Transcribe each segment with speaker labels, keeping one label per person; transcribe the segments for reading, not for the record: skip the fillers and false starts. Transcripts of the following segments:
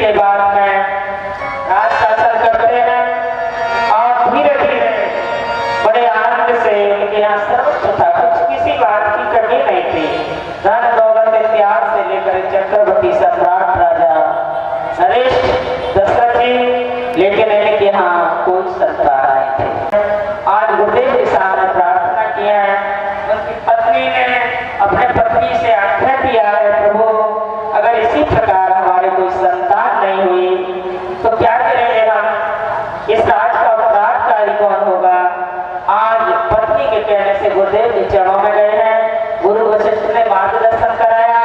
Speaker 1: के बाद में राज शासन करते हैं और धीरे धीरे बड़े आनंद से उनके यहाँ सर्वस्व था, कुछ किसी बात की कमी नहीं थी। धन दौलत इत्यादि से लेकर चक्रवर्ती सम्राट राजा नरेश दशरथ जी, लेकिन इनके यहाँ कोई संतान नहीं थे। आज गुरुदेव के सामने प्रार्थना किया है, उनकी पत्नी ने अपने पत्नी से आज्ञा किया है, प्रभु अगर इसी प्रकार हमारे कोई संतान नहीं हुई तो क्या करेंगे हम, इस राज का उत्तराधिकारी कौन होगा। आज पत्नी के कहने से गुरुदेव के चरणों में गए हैं, गुरु वशिष्ठ ने मार्गदर्शन कराया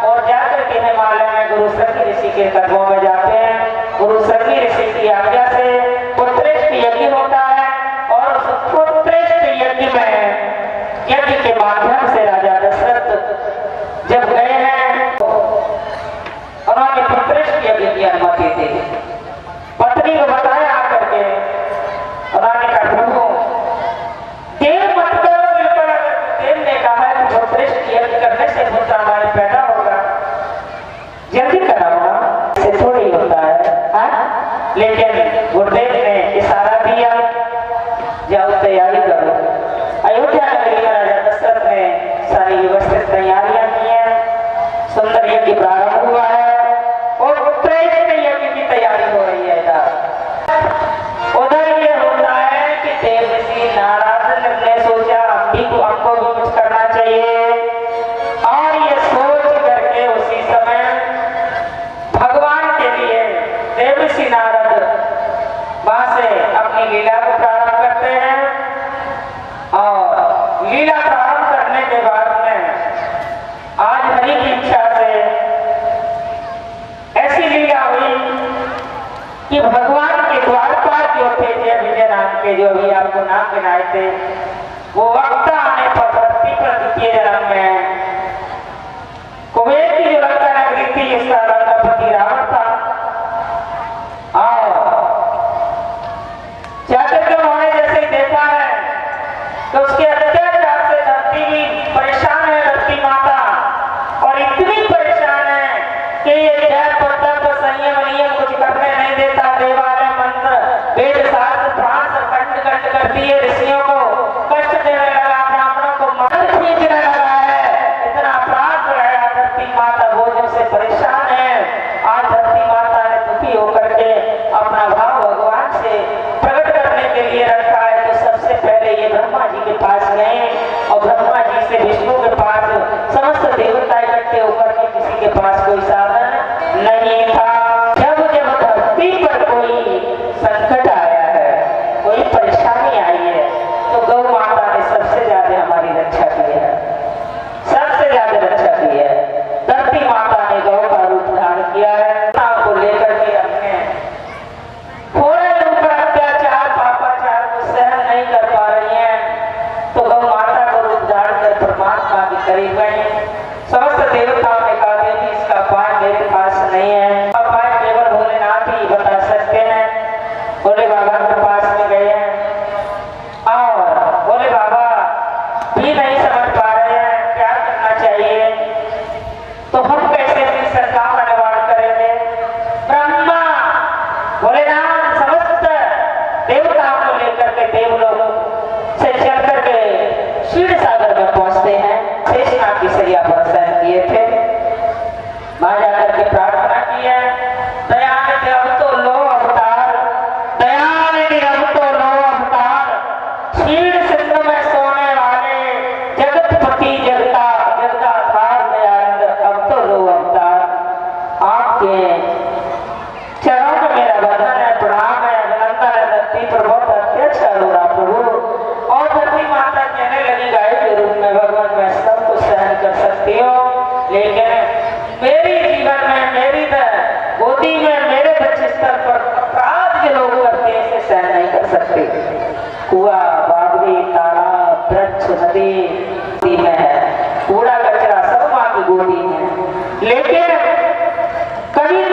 Speaker 1: और जाकर के हिमालय में गुरु सखी ऋषि के कदमों में जाते हैं। गुरु सखी ऋषि की आज्ञा से पुत्रेष्ठ यज्ञ होता है और उस पुत्रेष्ठ यज्ञ में यज्ञ के माध्यम से राजा दशरथ जब गए हैं उन्होंने पुत्रेष्ठ यज्ञ की अनुमति दी। पत्नी को बताया आकर के, उन्होंने कहा प्रभु देव मत करो, बिल्कुल अगर देव ने कहा है कि पुत्रेष्ठ यज्ञ करने से पुत्र हमारे पैदा होगा, जल्दी कराओ ना, इससे थोड़ी होता है। हाँ? लेकिन गुरुदेव ने इशारा दिया, जाओ तैयारी करो। अयोध्या नगरी में राजा दशरथ ने सारी व्यवस्थित तैयारियां की हैं, सुंदर यज्ञ प्रारंभ हुआ है और पुत्रेष्ठ यज्ञ की तैयारी हो रही है। उधर ये होता है कि देव ऋषि नारद ने सोचा हमको भी कुछ करना चाहिए और ये सोच करके उसी समय भगवान के लिए देव ऋषि नारद वहां से अपनी लीला को प्रारंभ करते हैं और लीला प्रारंभ करने के बाद में आज हरि की इच्छा से ऐसी लीला हुई कि भगवान के द्वारपाल जो थे जय विजय नाम के, जो भी आपको नाम गिनाए थे, वो वक्त आने पर धरती पर द्वितीय जन्म में कुबेर की जो लंका नगरी थी, इसका लंकापति रावण था और जाकर उन्होंने जैसे देखा है तो उसके अत्याचार से धरती भी परेशान है, धरती माता, और इतनी परेशान है कि ये जय तप संयम नियम कुछ करने नहीं देता। देवालय मंत्र वेद शास्त्र प्राण कंठ कंठ करती है, ऋषियों को कष्ट देने लगा, ब्राह्मणों को मार खींचने लगा है, इतना अपराध है। धरती माता भोजन से परेशान है। आज धरती माता ने दुखी होकर के अपना भाव भगवान से प्रकट करने के लिए रखा है। तो सबसे पहले ये ब्रह्मा जी के पास गए और ब्रह्मा जी से विष्णु के पास समस्त देवता इकट्ठे होकर के, किसी के पास कोई साधन नहीं था। जब जब धरती पर कोई संकट आया है, कोई परेशानी आई है, तो गौ माता ने सबसे ज्यादा हमारी रक्षा की है, सबसे ज्यादा रक्षा की है। धरती माता ने गौ का रूप धारण किया है, को लेकर के अपने थोड़े ऊपर अत्याचार पापाचार को सहन नहीं कर पा रही हैं, तो गौ माता को रूप धारण कर परमात्मा के करीब गई। समस्त देवताओं ने कहा देवी इसका उपाय मेरे पास नहीं है, उपाय केवल भोलेनाथ ही बता सकते हैं। भोले बाबा के पास में गए हैं और भोले बाबा भी नहीं समझ पा रहे हैं क्या करना चाहिए, तो हम कैसे अपनी सरकार का निवारण करेंगे। ब्रह्मा भोलेनाथ समस्त देवताओं को लेकर के देवलोक से चल करके क्षीर सागर में पहुंचते हैं। शेषनाग की सैया पर शयन किए थे, वहां जाकर के प्रार्थना की है, दयानिधि अब तो लो अवतार, दयानिधि अब तो लो अवतार, क्षीर सिंधु में सोने वाले जगतपति जगदाधार दयानिधि अब तो लो अवतार। आपके चरणों में मेरा वंदन है, प्रणाम है, अभिनंदन है। धरती पर बहुत अत्याचार हो रहा प्रभु। और धरती माता कहने लगी गाय के रूप में, भगवान मैं सब कुछ सहन कर सकती हूँ, लेकिन मेरी जीवन में, मेरी गोदी में, मेरे बच्चे स्तर पर अपराध के लोग करते हैं, इसे सहन नहीं कर सकते। कुआ बावड़ी तालाब वृक्ष नदी में है, कूड़ा कचरा सब माँ की गोदी में, लेकिन कभी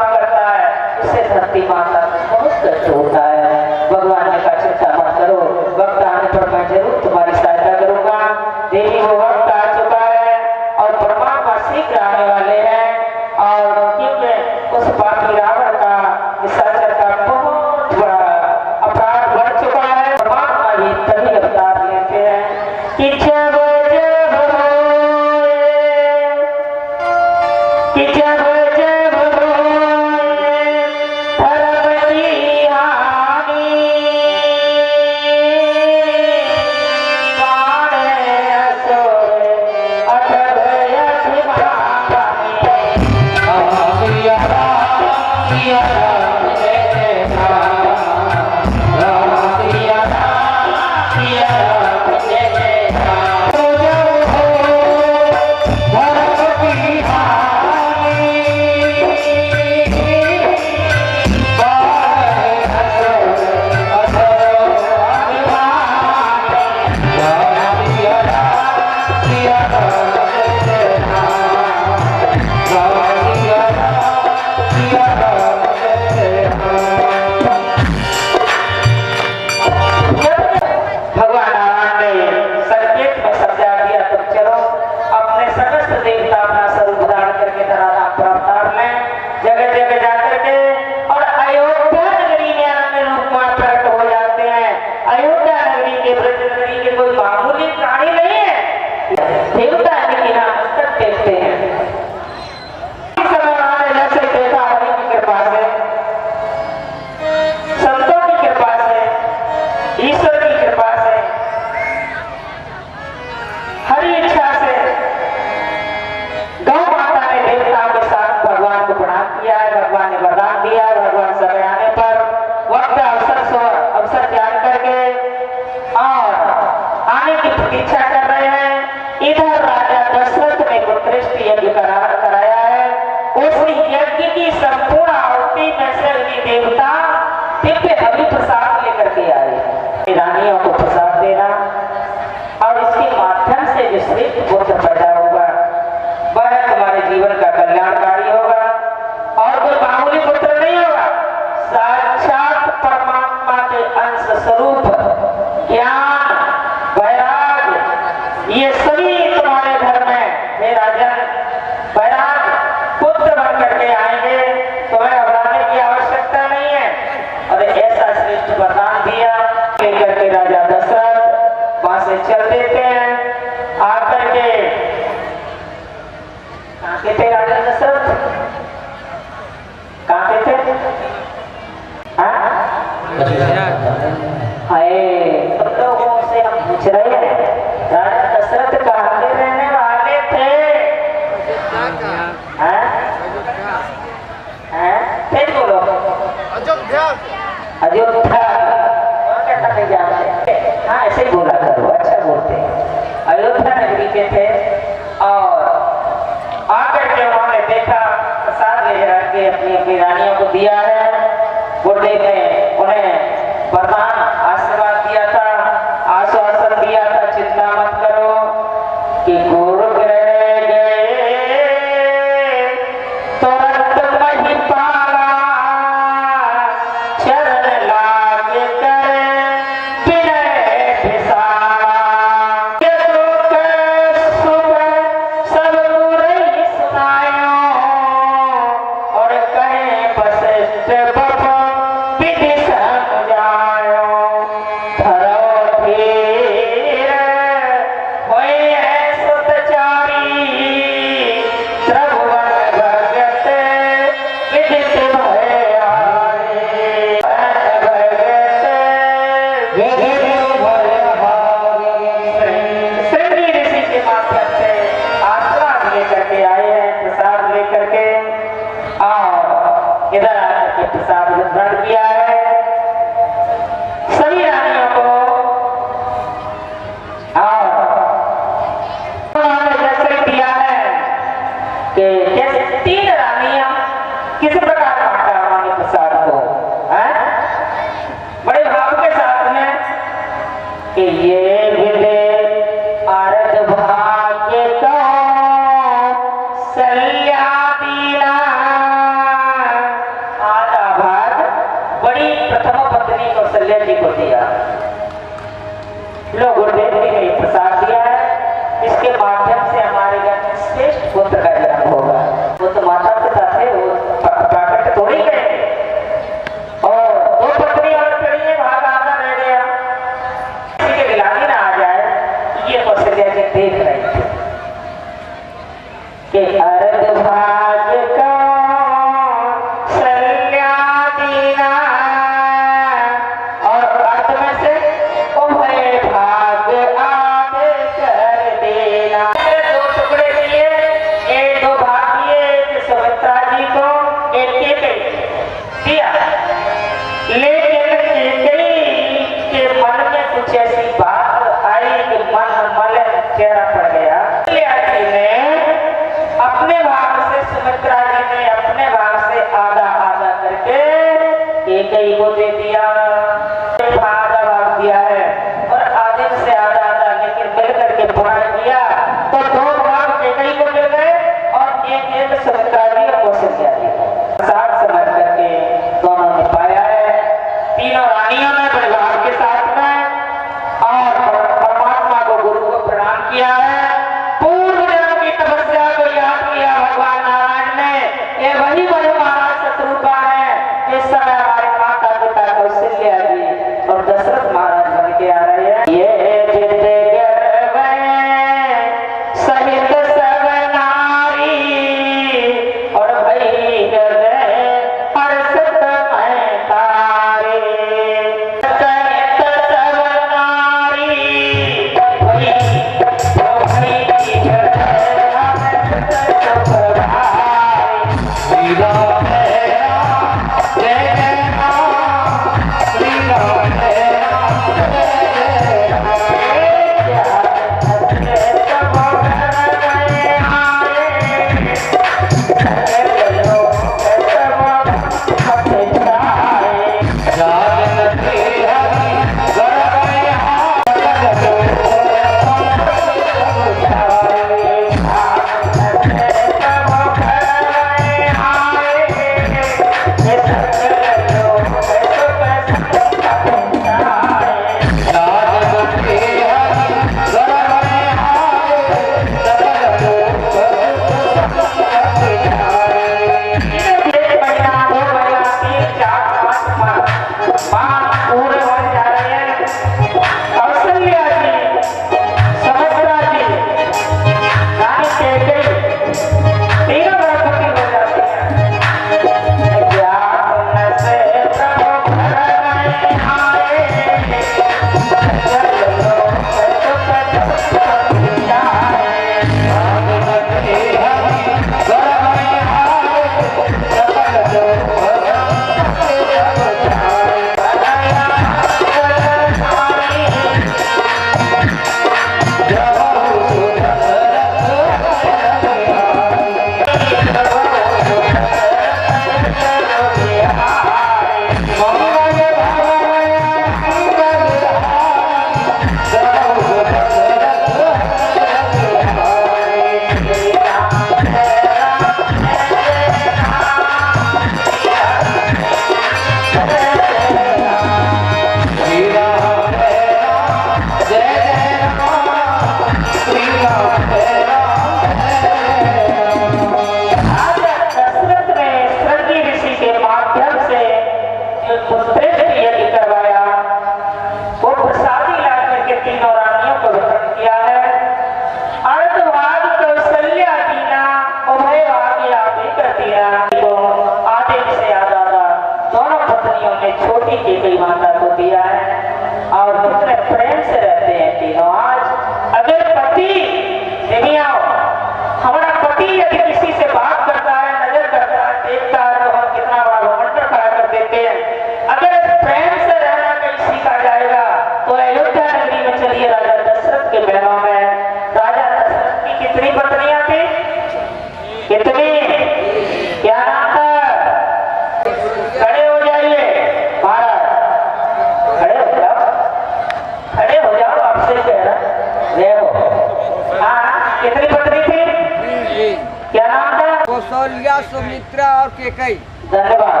Speaker 1: पत्नी थी? क्या नाम था?
Speaker 2: कौशल्या, सुमित्रा और केकई।
Speaker 1: धन्यवाद।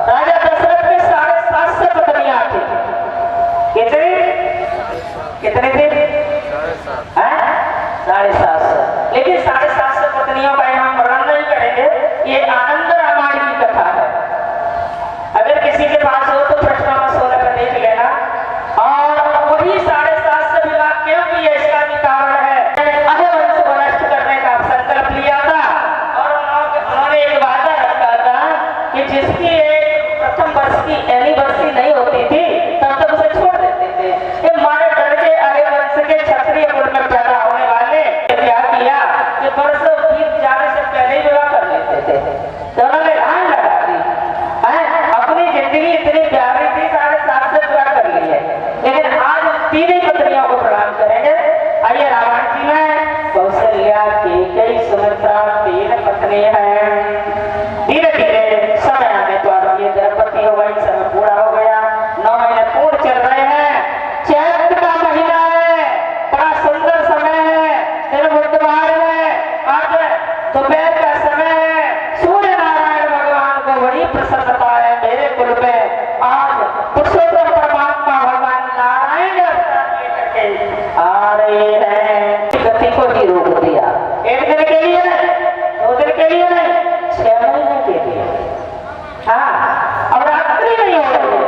Speaker 1: राजा दशरथ के 750 पत्नियां थी। कितनी कितनी थी? 750। लेकिन 750 पत्नियों का यहाँ वर्णन नहीं करेंगे, ये आनंद रामायण की कथा है। अगर किसी के पास हो तो प्रश्न नंबर 16 में देख लेना। और वही 750 विवाह क्यों किए, इसका भी कारण है। अहवंश को नष्ट करने का संकल्प लिया था और उन्होंने एक वादा रखा था कि जिसकी एक प्रथम वर्ष की एनिवर्सरी नहीं होती थी तब तक उसे छोड़ देते थे। ये मारे डर के अहवंश के क्षत्रिय कुल में पैदा होने वाले क्या किया कि वर्षों बीत जाने से पहले ही विवाह कर लेते थे। तो उन्होंने लाइन लगा दी, अपनी जिंदगी इतनी प्यारी थी, 750 विवाह कर ली है। लेकिन आज तीन ही पत्नियों को प्रणाम करेंगे। आइए रामायण जी में कौशल्या, केकई, सुमित्रा 3 पत्नी हैं। धीरे धीरे समय आने पर ये गर्भवती हो गई, समय पूरा हो गया, 9 महीने पूर्ण चल रहे हैं। चैत्र का महीना है, बड़ा सुंदर समय है, दिन बुधवार है, आज दोपहर का समय है। सूर्य नारायण भगवान को बड़ी प्रसन्नता है मेरे कुल में। आज पुरुषोत्तम परमात्मा भगवान नारायण अवतार लेकर के आ रहे हैं। गति को ही रोक दिया, 1 दिन के लिए, 2 दिन के लिए नहीं, 6 महीने के लिए। हाँ, अब रात्रि नहीं हो रही है।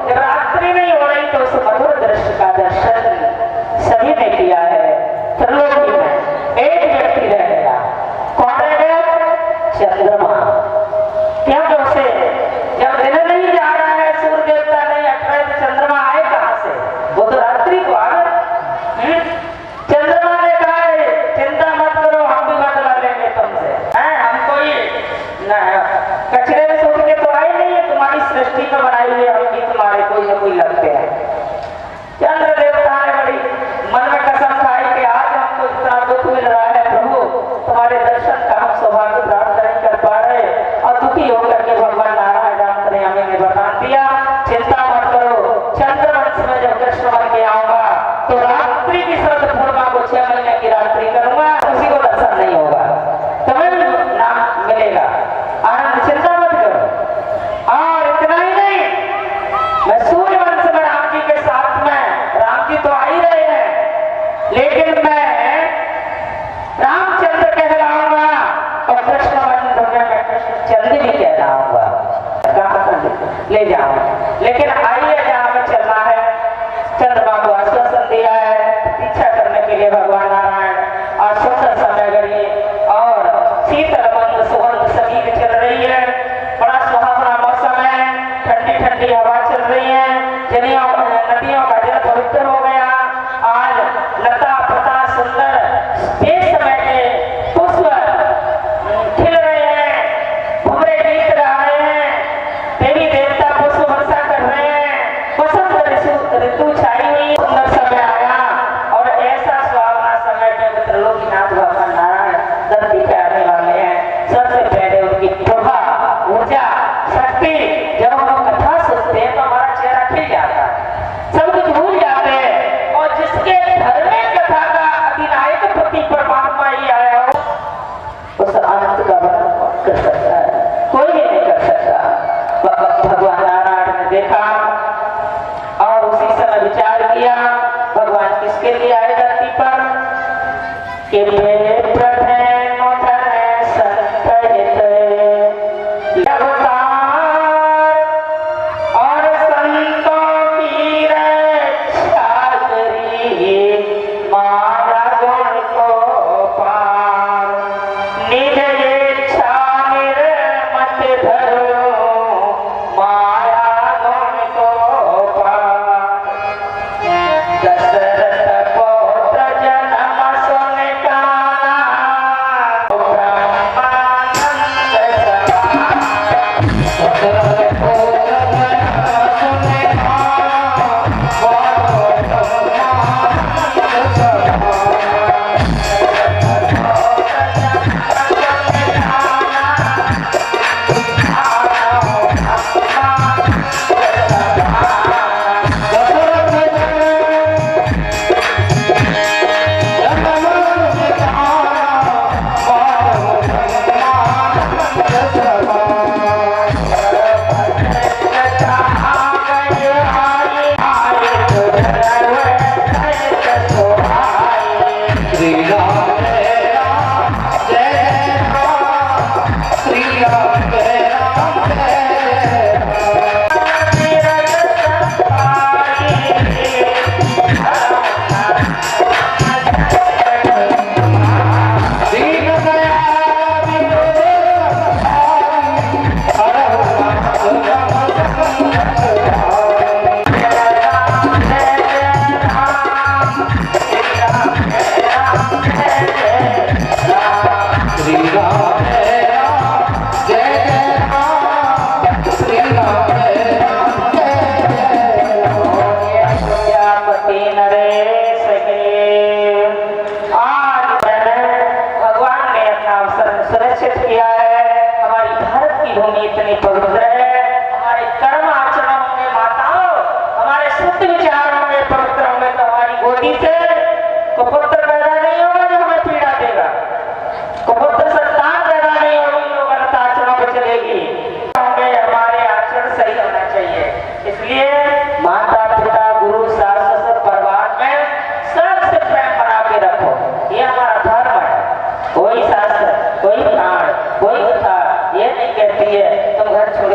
Speaker 1: जब रात्रि नहीं हो रही तो उस मधुर दृश्य का दर्शन सभी ने किया है। त्रिलोकी में एक व्यक्ति रहेगा, कौन रहेगा? चंद्रमा। क्यों? से जब दिन नहीं जा रहा है, सूर्य देवता नहीं हट रहे, तो चंद्रमा आए कहां से? वो तो रात्रि को आ गए। चंद्रमा ने कहा चिंता मत करो, हम भी बदला लेंगे तुमसे। हम कोई कचरे में सूख के तो आए नहीं है, तुम्हारी सृष्टि में बनाई हुई हम भी तुम्हारे कोई न कोई लगते हैं। चंद्र देवता ने बड़ी मन में कसम खाई कि आज हमको इतना दुख मिल रहा है प्रभु, तुम्हारे दर्शन का हम सौभाग्य प्राप्त नहीं कर पा रहे। और दुखी होकर के भगवान नारायण राम ने हमें वरदान दिया, चिंता मत करो, चंद्रवंश में जब कृष्ण बन के आऊंगा तो रात्रि की शरद पूर्णिमा को 6 महीने की रात्रि करूंगा, उसी को दर्शन नहीं होगा, तुम्हें नाम मिलेगा। आनंद, चिंता मत करो। और इतना ही नहीं, मैं सूर्यवंश में राम जी के साथ में, राम जी तो आ ही रहे हैं, लेकिन मैं रामचंद्र कहलाऊंगा और कृष्ण वंश में मैं कृष्णचंद्र भी कहलाऊंगा। ले जाओ, लेकिन आइए जहां में चलना है। चंद्रमा को आश्वासन दिया है, प्रतीक्षा करने के लिए भगवान नारायण और सुंदर समय करिए और शीतल मंद सुगंध सभी चल रही है। बड़ा सुहावना मौसम है, ठंडी ठंडी हवा चल रही है, नदियों का जल पवित्र हो गया। आज लता पता सुंदर बेसमय के पुष्प खिल रहे हैं, भंवरे गीत गा रहे हैं, देवी देवता पुष्प वर्षा कर रहे हैं।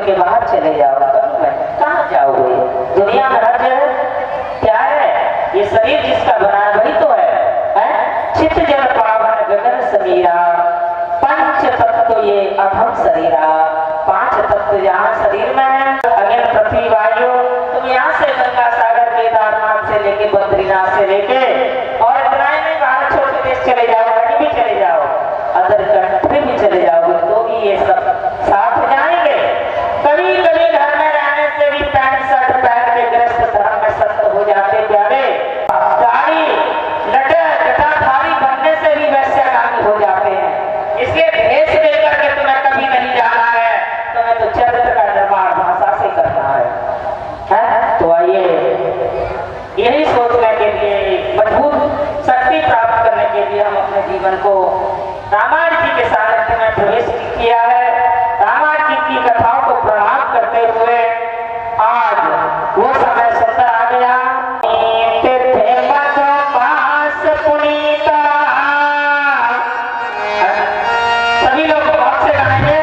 Speaker 1: के बाहर चले जाओ। कहाँ जाओगे? दुनिया में हर जगह क्या है? ये शरीर जिसका बना है वही तो है? चित्त जल पावन गगन समीरा, पंच तत्व ये अधम शरीरा। पांच तत्व यहाँ शरीर में है, अग्नि पृथ्वी वायु। तुम यहाँ से गंगा सागर केदारनाथ से लेके बद्रीनाथ से लेके और इतना ही नहीं, भारत छोड़ के देश चले जाओ, कहीं भी चले जाओ, अदर कंट्री भी चले जाओगे तो भी ये सब साथ जाएंगे। कभी कभी घर में रहने से भी पैंट शर्ट पहन के ग्रस्त धर्म में सत्य हो जाते प्यारे। दाढ़ी लटे जटाधारी बनने से भी वैश्यगामी हो जाते हैं। इसलिए भेष देकर के तुम्हें कभी नहीं जाना है, तुम्हें तो चरित्र का निर्माण भाषा से करना है? तो आइए यही सोचने के लिए, मजबूत शक्ति प्राप्त करने के लिए हम अपने जीवन को रामायण जी के सानिध्य में प्रवेश किया है। रामायण जी की कथाओं को प्रणाम करते हुए आज वो समय सुंदर आ गया। सभी लोग बहुत से गाएंगे।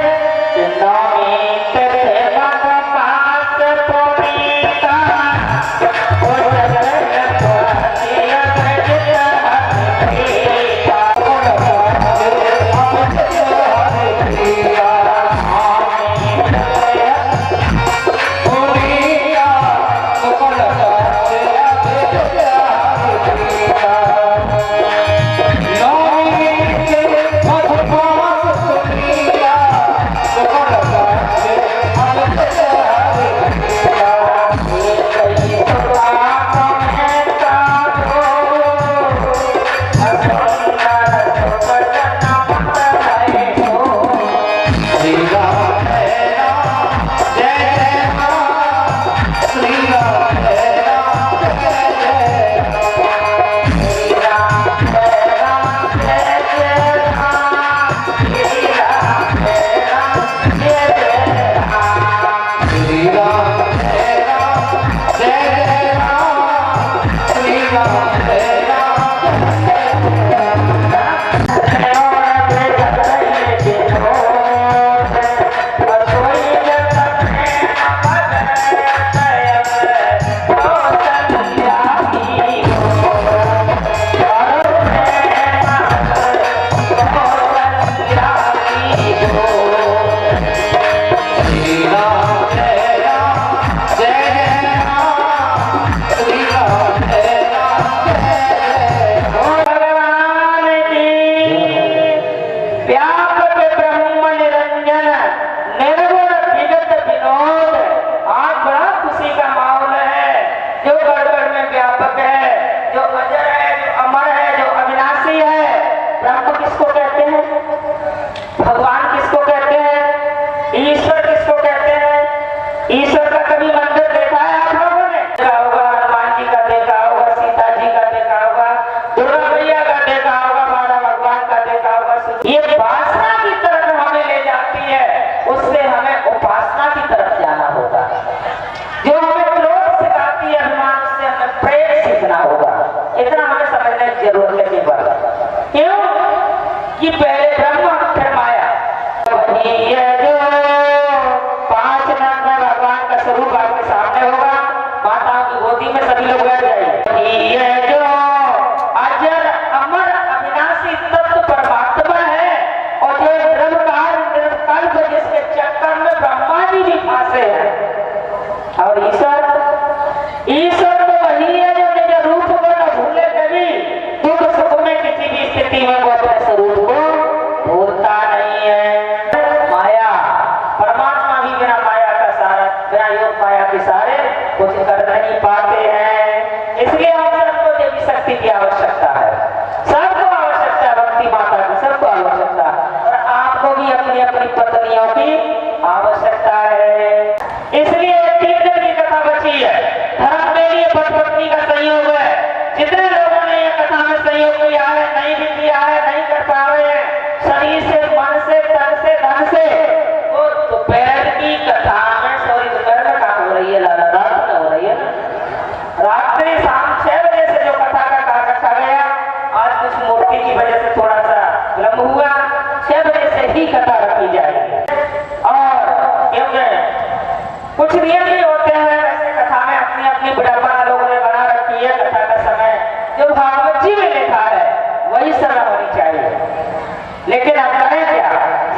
Speaker 1: लेकिन अब करें क्या?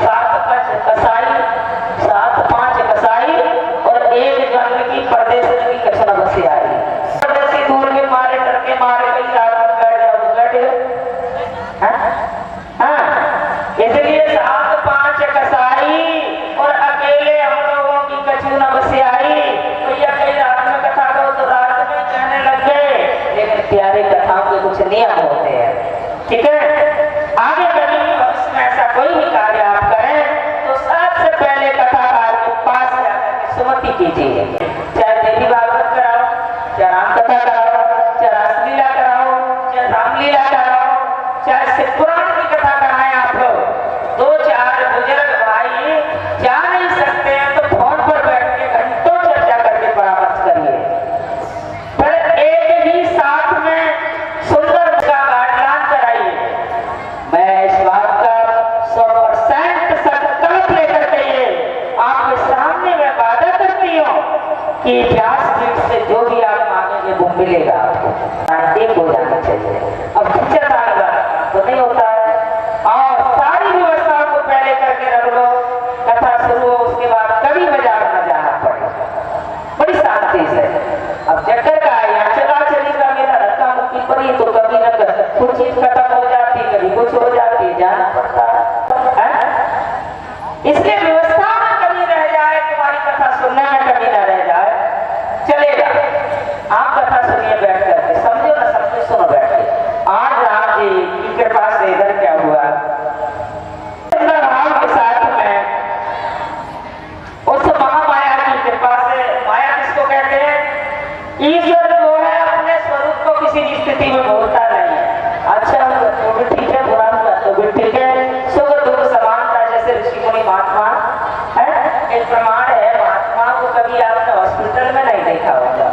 Speaker 1: 7 कसाई, 7 5 कसाई और 1 जन्म की परदेश की कचरा बसे आई। परदेसी दूर के मारे, डर के मारे कई रात में बैठ गए। हाँ, इसलिए 7 5 कसाई और अकेले हम लोगों की कचू न बसे आई। भैया कई रात में कथा करो तो रात में कहने लग गए, लेकिन प्यारे कथाओं के कुछ नियम होते हैं, ठीक है? आगे कभी भविष्य में ऐसा कोई भी कार्य आप करें तो सबसे पहले कथाकार के पास जाकर के सुमति कीजिए। चाहे देवी भागवत कराओ, चाहे राम कथा कराओ, चाहे रासलीला कराओ, चाहे रामलीला कराओ, चाहे शिव पुराण की कथा कराएं। आप लोग 2 4 बुजुर्ग भाई जा नहीं सकते हैं तो फोन पर बैठ के घंटों चर्चा करके परामर्श करिए। फिर एक ही साथ में सुंदर का गायन कराइए। मैं इस बात का 100% संकल्प लेकर के ये आपके सामने मैं वादा करती हूँ कि व्यासपीठ से जो भी आप मांगेंगे वो मिलेगा आपको। एक हो जाना चाहिए। अब दिक्कत आएगा तो नहीं होता है। और सारी व्यवस्थाओं को पहले करके रख लो, कथा शुरू हो उसके बाद कभी बाजार न जाना पड़े, बड़ी शांति से। अब चक्कर का है यहाँ चला चली का मेरा धक्का मुक्की पड़ी तो कभी न कुछ चीज खत्म हो जाती, कभी कुछ हो जाती, जाना पड़ता है। इसलिए व्यवस्था में कमी रह जाए, तुम्हारी कथा सुनने में कमी न रह जाए, चलेगा। आप कथा सुनिए बैठ करके, समझो ना समझो, सुनो बैठ के। आज राम जी की कृपा से इधर क्या हुआ, राम के साथ में उस महामाया की कृपा से, माया किसको कहते हैं? ईश्वर जो है अपने स्वरूप को किसी भी स्थिति में बोलता नहीं है। अच्छा तो भी ठीक है, बुरा तो भी ठीक है, सुख दुख समानता, जैसे ऋषि मुनि महात्मा है। एक प्रमाण है, महात्मा को कभी आपने हॉस्पिटल में नहीं देखा होगा।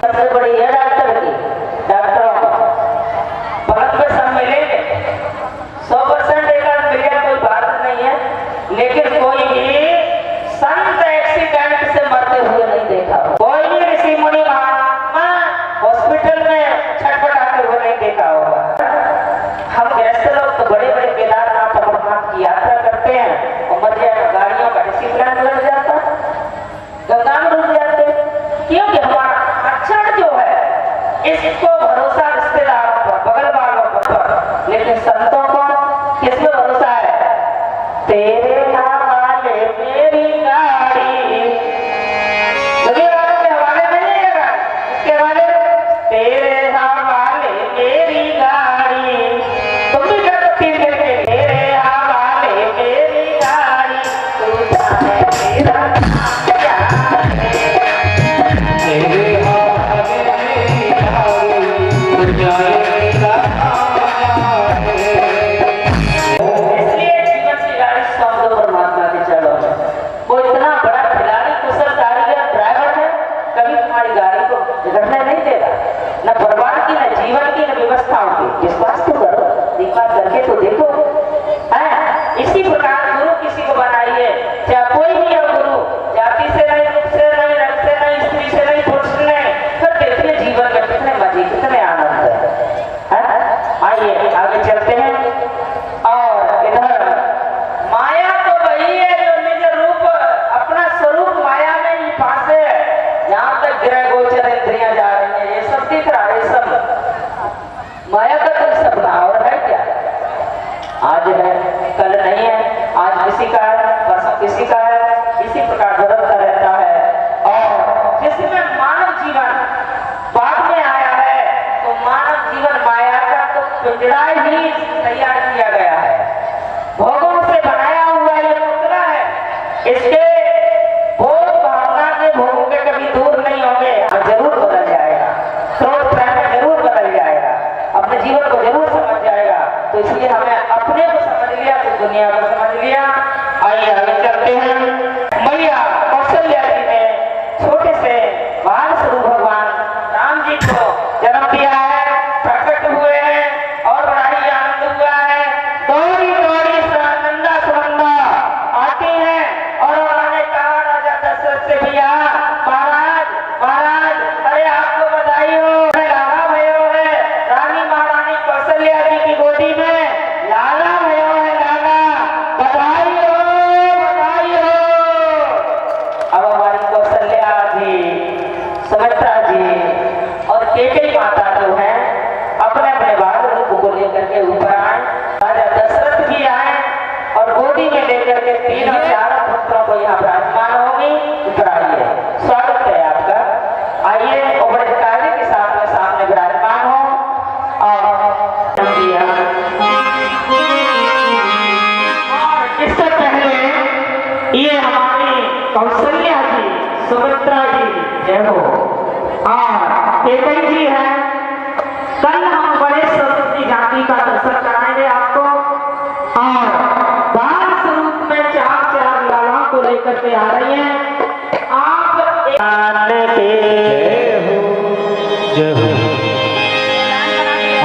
Speaker 1: सबसे बड़ी है डॉक्टर की, डॉक्टरों भगत में सब मिलेंगे 100%, एक आध मिलियन कोई बात नहीं है, लेकिन कोई भी संत एक्सीडेंट से मरते हुए नहीं देखा। कोई भी ऋषि मुनि महात्मा हॉस्पिटल में छटपटाते हुए नहीं देखा होगा। हम गृहस्थ लोग तो बड़े बड़े केदारनाथ अमरनाथ की यात्रा करते हैं और मध्य में गाड़ियों का डिसिप्लिन लग जाता, गंगा में डूब जाते, क्योंकि हमारा लक्षण जो है इसको भरोसा रिश्तेदारों पर, बगल वालों पर, लेकिन संतों को किसमें भरोसा है? तेरे हवाले मेरी गाड़ी, दुनिया वालों के हवाले नहीं है गाड़ी, इसके हवाले तेरे हवाले मेरी गाड़ी। तुम भी कर सकती करके तेरे हवाले मेरी गाड़ी, तू जाने तेरा क्या है। तेरे हवाले मेरी गाड़ी, तू जाने तेरा घटना नहीं देगा, न परिवार की, न जीवन की, न व्यवस्थाओं की। विश्वास तो करो, एक बार करके तो देखो। इसी प्रकार गुरु किसी को बनाइए, चाहे कोई भी हो गुरु, जाति से नहीं, रूप से नहीं, रंग से नहीं, स्त्री से नहीं, पुरुष से नहीं, फिर देखिए जीवन में कितने मजे, कितने आनंद है। आइए आगे चलते हैं। और इधर माया तो वही है जो निज रूप, अपना स्वरूप माया में ही फांसे, यहाँ तक ग्रह गोचर इंद्रियां जा रही हैं, ये सब दिख रहा है, ये सब माया का कोई सपना और है क्या? आज है कल नहीं है, आज किसी का है परसों किसी का है, इसी प्रकार बदलता रहता है। और जिसमें मानव जीवन बाद में आया है तो मानव जीवन माया का तो पिंजड़ा ही तैयार किया गया है, भोगों से बनाया हुआ ये पुतला है। इसके भोग भावना के भोगों के कभी दूर नहीं होंगे, जरूर बदल जाएगा, क्रोध प्रेम जरूर बदल जाएगा, अपने जीवन को जरूर समझ जाएगा। तो इसलिए हमें अपने को समझ लिया तो दुनिया को समझ लिया। आइए आगे चलते हैं। मैया कौशल्या जी ने छोटे से बाल स्वरूप भगवान राम जी को जन्म दिया है, प्रकट हुए हैं और बड़ा ही आनंद हुआ है। दौड़ी दौड़ी नंदा सुनंदा आती है और उन्होंने कहा राजा दशरथ से, भैया महाराज महाराज, अरे आपको बधाई हो, लाला भयो है, रानी महारानी कौशल्या जी की गोदी में लाला भयो है, के तीन और चारों पुत्रों को यहाँ विराजमान होगी। कराइए, स्वागत है आपका। आइए और बड़े ताजे के साथ में सामने विराजमान हो। और इससे पहले ये हमारी कौशल्या जी, सुमित्रा जी, जय हो, और केकई जी हैं। कल हम बड़े स्वरूप की झांकी का दर्शन कराएंगे आपको, और बाल स्वरूप में चार चार लालाओं को लेकर के आ रही हैं। आप आने के
Speaker 3: जय हो।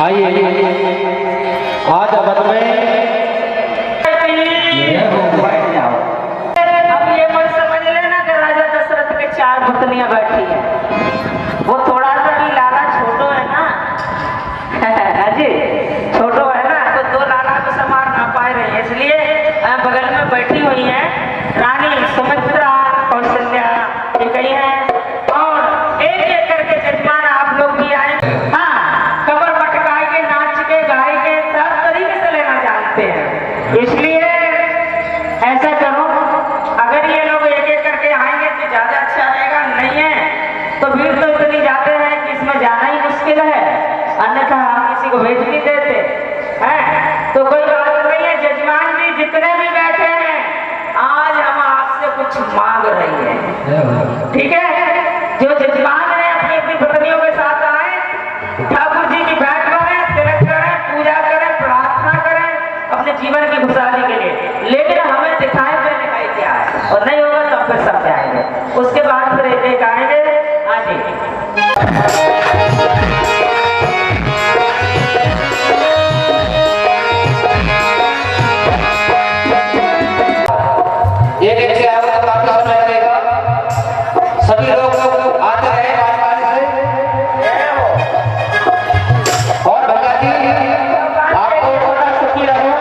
Speaker 3: आइए आज अवध में
Speaker 1: बैठ जाओ। अब ये मत समझ लेना कि राजा दशरथ के चार पत्नियां बैठी हैं। वो थोड़ा सा भी लाला छोटो है ना जी, छोटो है ना, तो दो लाला को संभाल ना पाए रहे, इसलिए बगल में बैठी हुई हैं रानी सुमित्रा, कौशल्या, केकई हैं, और एक एक करके जजमान आप लोग भी आए। हाँ, कमर मटकाए के, नाच के, गाय के, सब तरीके से लेना जानते हैं। इसलिए ऐसा करो, अगर ये लोग एक एक करके आएंगे तो ज्यादा अच्छा रहेगा, नहीं है तो भीड़ तो इतनी जाते हैं कि इसमें जाना ही मुश्किल है, अन्यथा हम किसी को भेज नहीं देते हैं। तो कोई बात नहीं है, जजमान जी जितने भी बैठे हैं, आज हम आपसे कुछ मांग रही है, ठीक है? जो जजमान है अपनी अपनी पत्नियों के साथ आए, ठाकुर जी की बैठ करें, तिलक करें, पूजा करें, प्रार्थना करें अपने जीवन की खुशहाली के लिए, लेकिन हमें दिखाए पे दिखाई क्या है, और नहीं होगा तो फिर समझाएंगे, उसके बाद फिर एक एक आएंगे। हाँ जी,
Speaker 3: एक एक से आगे काफी समय लगेगा। सभी लोग आते रहे और भैया जी आपको
Speaker 1: थोड़ा सुखी रहो।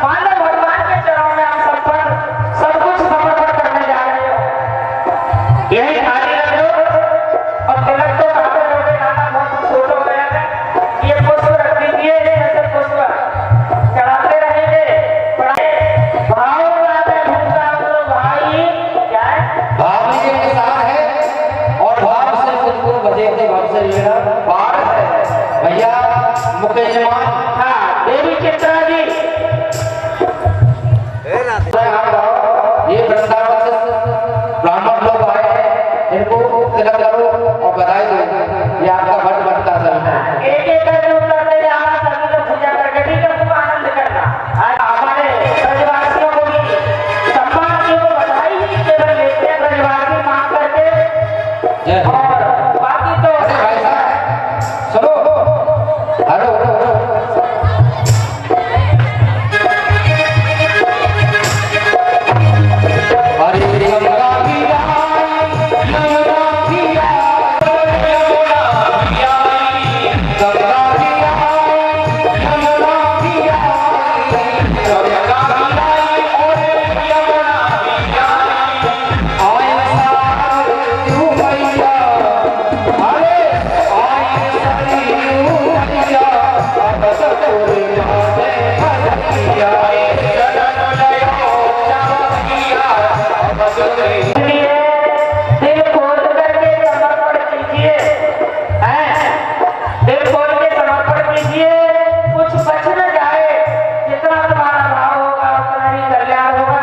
Speaker 1: मानव भगवान के चरणों में हम सब कुछ समर्पण करने जा रहे हो। यही थाली रख लो और तिलक तो काटे लोगे, नाना बहुत छोटे हो गया है। ये पुष्प रख दीजिए, ऐसे पुष्प चढ़ाते रहेंगे। भाव में भूखा तो भाई क्या है,
Speaker 3: भाव ही के साथ है और भाव से खुद को बजे थे, भाव से मेरा पार है। भैया मुख्य जमान
Speaker 1: हाँ देवी चित्रा जी,
Speaker 3: ये वृंदावन से ब्राह्मण लोग आए हैं, इनको तिलक करो और बधाई दो। ये आपका भट भटका सब है।
Speaker 1: एक एक करके उतरते जाना, सभी लोग पूजा करके, ठीक है, खूब आनंद करना। आज हमारे ब्रजवासियों को भी सम्मान की वो बधाई ही केवल लेते हैं, ब्रजवासी मांग करके,
Speaker 3: जय हो।
Speaker 1: और बाकी तो
Speaker 3: अरे भाई साहब सुनो, हेलो हरे गंगा की आई, यमुना की आई, यमुना की आई, गंगा की आई, यमुना की आई, गंगा की आई और यमुना की आई। आए सारे तू भैया, अरे आए सारे तू भैया, अब सब तोरे जाने भैया, शरण लयो चावकिया, अब सब
Speaker 1: इसलिए दिल खोल करके समर्पण कीजिए, दिल खोल के समर्पण कीजिए, कुछ बच न जाए, जितना तुम्हारा भाव होगा उतना ही कल्याण होगा।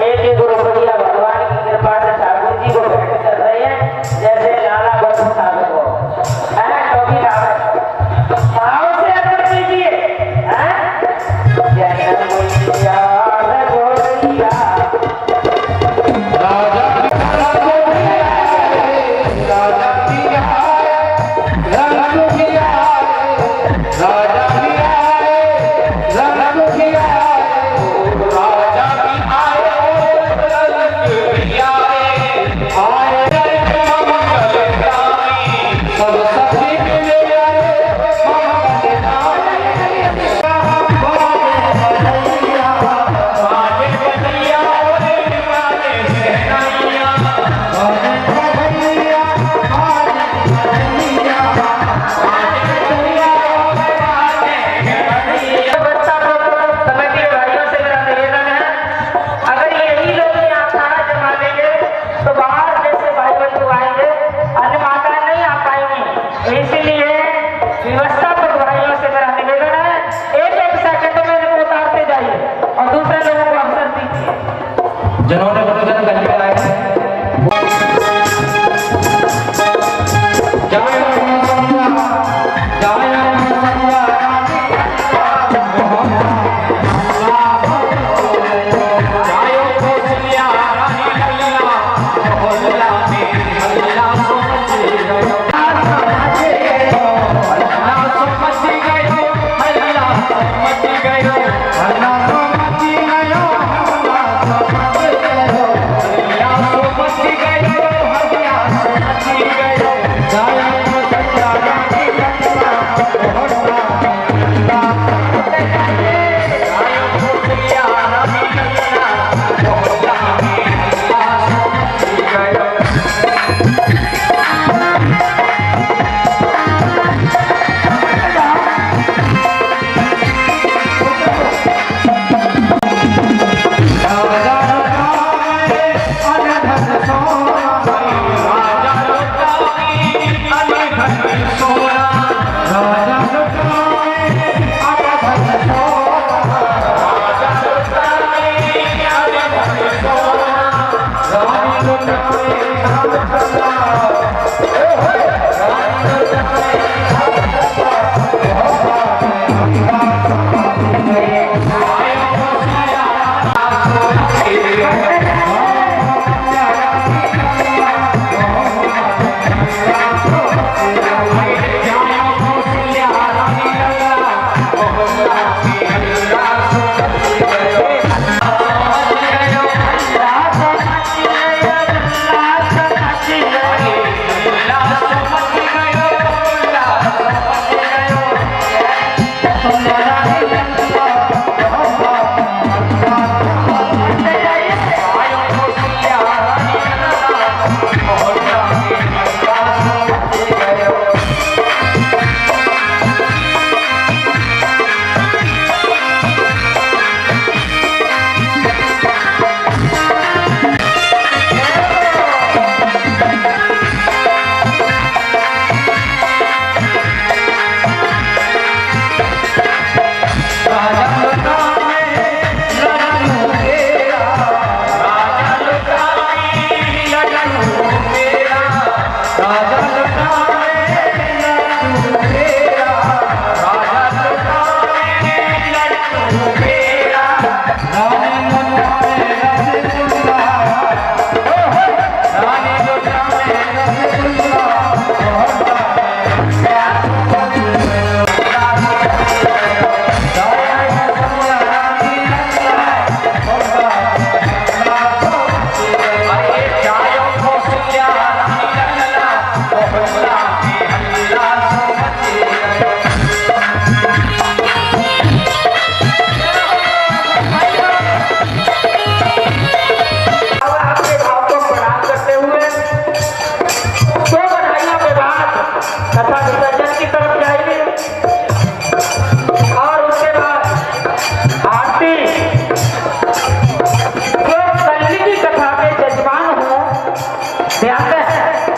Speaker 1: एक एक गुरु बढ़िया भगवान की कृपा से ठाकुर जी को भेंट कर रहे हैं, जैसे लाला बस उठावे हो, टोपी लावे, भाव से अर्पण कीजिए। जय मैया गोरिया,
Speaker 3: राजा राजा की आए, रंग की आए, राजा की आए, रंग की आए, राजा की आए और रंग की आए, आए सब सखी मिले आए,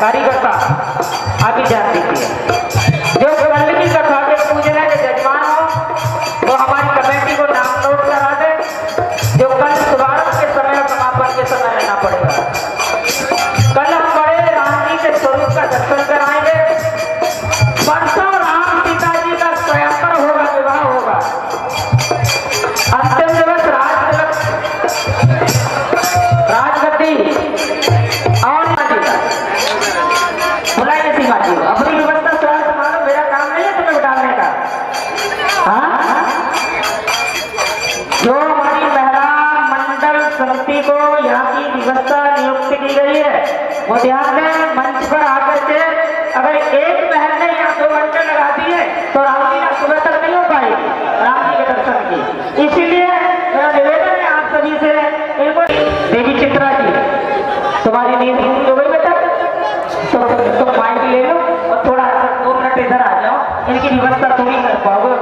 Speaker 1: कार्यकर्ता आगे ध्यान दीजिए। जो कल्ली कथा के पूजने के जजमान हो वो हमारी कमेटी को नाम नोट करा दे। जो कल शुभारंभ के समय और समापन के समय रहना पड़ेगा। कल हम बड़े राम जी के स्वरूप का दर्शन कराएंगे। परसों राम सीता जी का स्वयंवर होगा, विवाह होगा। अंतिम दिवस राजगद्दी और बुलाइए सीमा जी। अपनी व्यवस्था स्वयं संभालो, मेरा काम नहीं है तुम्हें उठाने का। हाँ, जो हमारी महिला मंडल समिति को यहाँ की व्यवस्था नियुक्त की गई है वो ध्यान में मंच पर आकर के अगर एक बहन ने यहाँ 2 घंटे लगा दिए तो रामलीला सुबह तक नहीं हो पाएगी राम जी के दर्शन की। इसीलिए मेरा निवेदन है आप सभी से, देवी चित्रा जी तुम्हारी नींद पूरी हो गई बेटा, तो माइक ले लो और थोड़ा 2 मिनट इधर आ जाओ। इनकी व्यवस्था थोड़ी कर पाओगे।